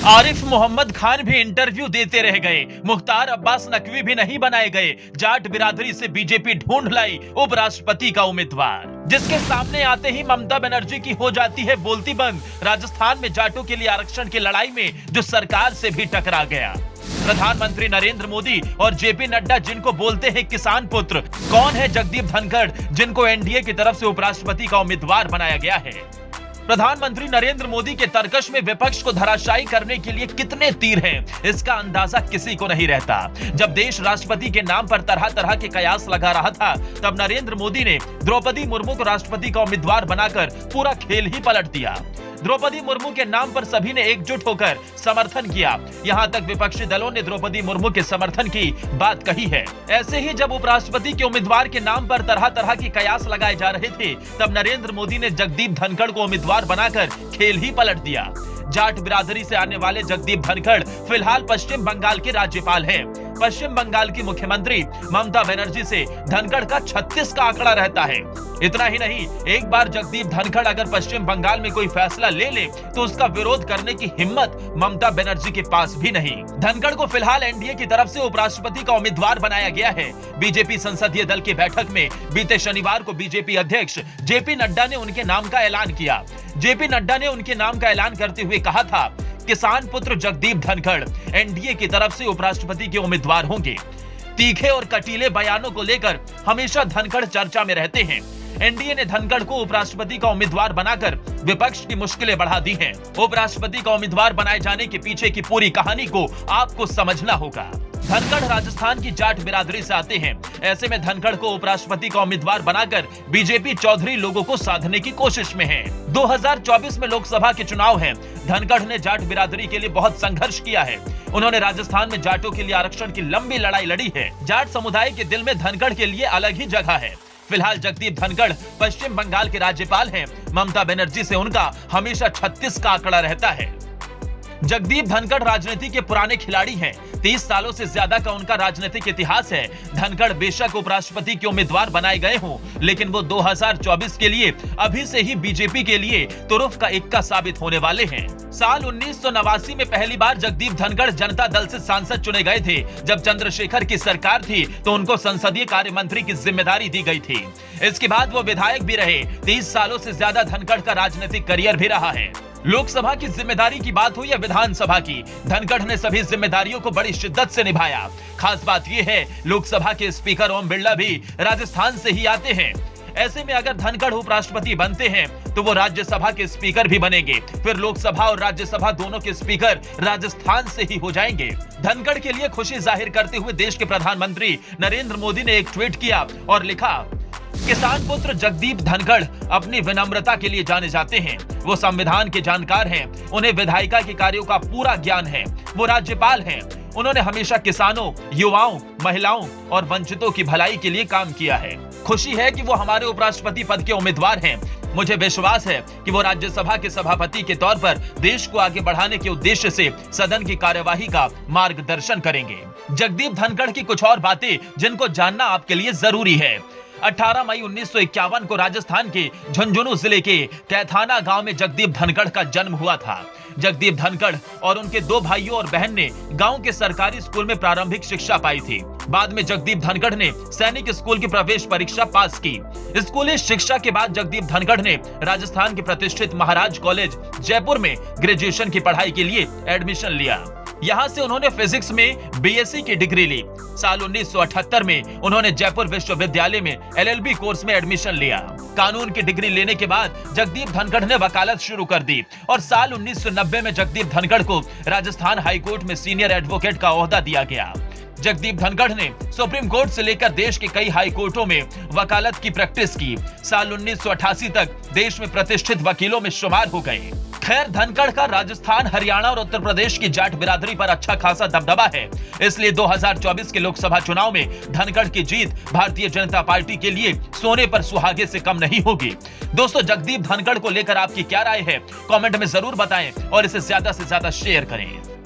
आरिफ मोहम्मद खान भी इंटरव्यू देते रह गए। मुख्तार अब्बास नकवी भी नहीं बनाए गए। जाट बिरादरी से बीजेपी ढूंढ लाई उपराष्ट्रपति का उम्मीदवार, जिसके सामने आते ही ममता बनर्जी की हो जाती है बोलती बंद। राजस्थान में जाटों के लिए आरक्षण की लड़ाई में जो सरकार से भी टकरा गया। प्रधानमंत्री नरेंद्र मोदी और जेपी नड्डा जिनको बोलते हैं किसान पुत्र, कौन है जगदीप धनखड़ जिनको एनडीए की तरफ से उपराष्ट्रपति का उम्मीदवार बनाया गया है। प्रधानमंत्री नरेंद्र मोदी के तर्कश में विपक्ष को धराशायी करने के लिए कितने तीर हैं, इसका अंदाजा किसी को नहीं रहता। जब देश राष्ट्रपति के नाम पर तरह तरह के कयास लगा रहा था, तब नरेंद्र मोदी ने द्रौपदी मुर्मू को राष्ट्रपति का उम्मीदवार बनाकर पूरा खेल ही पलट दिया। द्रौपदी मुर्मू के नाम पर सभी ने एकजुट होकर समर्थन किया। यहां तक विपक्षी दलों ने द्रौपदी मुर्मू के समर्थन की बात कही है। ऐसे ही जब उपराष्ट्रपति के उम्मीदवार के नाम पर तरह तरह के कयास लगाए जा रहे थे, तब नरेंद्र मोदी ने जगदीप धनखड़ को उम्मीदवार बनाकर खेल ही पलट दिया। जाट बिरादरी से आने वाले जगदीप धनखड़ फिलहाल पश्चिम बंगाल के राज्यपाल हैं। पश्चिम बंगाल की मुख्यमंत्री ममता बनर्जी से धनखड़ का 36 का आंकड़ा रहता है। इतना ही नहीं, एक बार जगदीप धनखड़ अगर पश्चिम बंगाल में कोई फैसला ले ले तो उसका विरोध करने की हिम्मत ममता बनर्जी के पास भी नहीं। धनखड़ को फिलहाल एनडीए की तरफ से उपराष्ट्रपति का उम्मीदवार बनाया गया है। बीजेपी संसदीय दल की बैठक में बीते शनिवार को बीजेपी अध्यक्ष जेपी नड्डा ने उनके नाम का ऐलान किया। जेपी नड्डा ने उनके नाम का ऐलान करते हुए कहा था, किसान पुत्र जगदीप धनखड़ एनडीए की तरफ से उपराष्ट्रपति के उम्मीदवार होंगे। तीखे और कटीले बयानों को लेकर हमेशा धनखड़ चर्चा में रहते हैं। एनडीए ने धनखड़ को उपराष्ट्रपति का उम्मीदवार बनाकर विपक्ष की मुश्किलें बढ़ा दी हैं। उपराष्ट्रपति का उम्मीदवार बनाए जाने के पीछे की पूरी कहानी को आपको समझना होगा। धनखड़ राजस्थान की जाट बिरादरी से आते हैं। ऐसे में धनखड़ को उपराष्ट्रपति का उम्मीदवार बनाकर बीजेपी चौधरी लोगों को साधने की कोशिश में है। 2024 में लोकसभा के चुनाव हैं। धनखड़ ने जाट बिरादरी के लिए बहुत संघर्ष किया है। उन्होंने राजस्थान में जाटों के लिए आरक्षण की लंबी लड़ाई लड़ी है। जाट समुदाय के दिल में धनखड़ के लिए अलग ही जगह है। फिलहाल जगदीप धनखड़ पश्चिम बंगाल के राज्यपाल हैं। ममता बनर्जी से उनका हमेशा 36 का आंकड़ा रहता है। जगदीप धनखड़ राजनीति के पुराने खिलाड़ी हैं। 30 सालों से ज्यादा का उनका राजनीतिक इतिहास है। धनखड़ बेशक उपराष्ट्रपति के उम्मीदवार बनाए गए हों, लेकिन वो 2024 के लिए अभी से ही बीजेपी के लिए तुरुफ का इक्का साबित होने वाले हैं। साल 1989 में पहली बार जगदीप धनखड़ जनता दल से सांसद चुने गए थे। जब चंद्रशेखर की सरकार थी तो उनको संसदीय कार्य मंत्री की जिम्मेदारी दी गई थी। इसके बाद वो विधायक भी रहे। 30 सालों से ज्यादा धनखड़ का राजनीतिक करियर भी रहा है। लोकसभा की जिम्मेदारी की बात हो या विधानसभा की, धनखड़ ने सभी जिम्मेदारियों को बड़ी शिद्दत से निभाया। खास बात यह है, लोकसभा के स्पीकर ओम बिरला भी राजस्थान से ही आते हैं। ऐसे में अगर धनखड़ उपराष्ट्रपति बनते हैं तो वो राज्यसभा के स्पीकर भी बनेंगे। फिर लोकसभा और राज्यसभा दोनों के स्पीकर राजस्थान से ही हो जाएंगे। धनखड़ के लिए खुशी जाहिर करते हुए देश के प्रधानमंत्री नरेंद्र मोदी ने एक ट्वीट किया और लिखा, किसान पुत्र जगदीप धनखड़ अपनी विनम्रता के लिए जाने जाते हैं। वो संविधान के जानकार हैं। उन्हें विधायिका के कार्यों का पूरा ज्ञान है। वो राज्यपाल हैं। उन्होंने हमेशा किसानों, युवाओं, महिलाओं और वंचितों की भलाई के लिए काम किया है। खुशी है कि वो हमारे उपराष्ट्रपति पद के उम्मीदवार हैं। मुझे विश्वास है कि वो राज्यसभा के सभापति के तौर पर देश को आगे बढ़ाने के उद्देश्य से सदन की कार्यवाही का मार्गदर्शन करेंगे। जगदीप धनखड़ की कुछ और बातें जिनको जानना आपके लिए जरूरी है। 18 मई 1951 को राजस्थान के झुंझुनू जिले के कैथाना गांव में जगदीप धनखड़ का जन्म हुआ था। जगदीप धनखड़ और उनके 2 भाइयों और बहन ने गांव के सरकारी स्कूल में प्रारंभिक शिक्षा पाई थी। बाद में जगदीप धनखड़ ने सैनिक स्कूल की प्रवेश परीक्षा पास की। स्कूली शिक्षा के बाद जगदीप धनखड़ ने राजस्थान के प्रतिष्ठित महाराज कॉलेज जयपुर में ग्रेजुएशन की पढ़ाई के लिए एडमिशन लिया। यहाँ से उन्होंने फिजिक्स में बीएससी की डिग्री ली। साल 1978 में उन्होंने जयपुर विश्वविद्यालय में एलएलबी कोर्स में एडमिशन लिया। कानून की डिग्री लेने के बाद जगदीप धनखड़ ने वकालत शुरू कर दी और साल 1990 में जगदीप धनखड़ को राजस्थान हाईकोर्ट में सीनियर एडवोकेट का ओहदा दिया गया। जगदीप धनखड़ ने सुप्रीम कोर्ट से लेकर देश के कई हाई कोर्टों में वकालत की प्रैक्टिस की। साल 1988 तक देश में प्रतिष्ठित वकीलों में शुमार हो गए। खैर, धनखड़ का राजस्थान, हरियाणा और उत्तर प्रदेश की जाट बिरादरी पर अच्छा खासा दबदबा है। इसलिए 2024 के लोकसभा चुनाव में धनखड़ की जीत भारतीय जनता पार्टी के लिए सोने पर सुहागे से कम नहीं होगी। दोस्तों, जगदीप धनखड़ को लेकर आपकी क्या राय है, कमेंट में जरूर बताएं और इसे ज्यादा से ज्यादा शेयर करें।